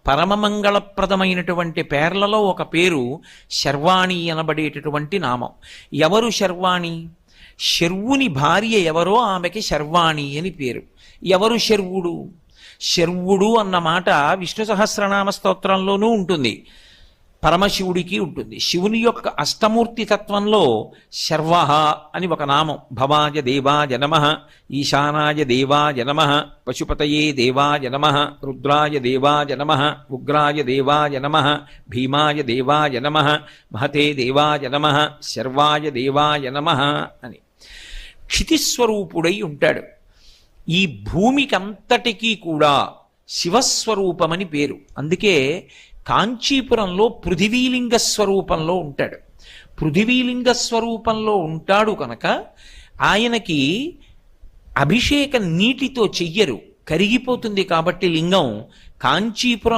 పరమమంగళప్రదమైనటువంటి పేర్లలో ఒక పేరు శర్వాణి అనబడేటటువంటి నామం. ఎవరు శర్వాణి? శర్వుని భార్య ఎవరో ఆమెకి శర్వాణి అని పేరు. ఎవరు శర్వుడు? శర్వుడు అన్న మాట విష్ణు సహస్రనామ స్తోత్రంలోనూ ఉంటుంది, పరమశివుడికి ఉంటుంది. శివుని యొక్క అష్టమూర్తి తత్వంలో శర్వ అని ఒక నామం. భవాయ దేవాయ నమః, ఈశానాయ దేవాయ నమః, పశుపతయే దేవాయ నమః, రుద్రాయ దేవాయ నమః, ఉగ్రాయ దేవాయ నమః, భీమాయ దేవాయ నమః, మహతే దేవాయ నమః, శర్వాయ దేవాయ నమః అని క్షితిస్వరూపుడై ఉంటాడు. ఈ భూమికంతటికీ కూడా శివస్వరూపమని పేరు. అందుకే కాంచీపురంలో పృథివీలింగ స్వరూపంలో ఉంటాడు. పృథివీలింగ స్వరూపంలో ఉంటాడు కనుక ఆయనకి అభిషేకం నీటితో చెయ్యరు, కరిగిపోతుంది. కాబట్టి లింగం కాంచీపురం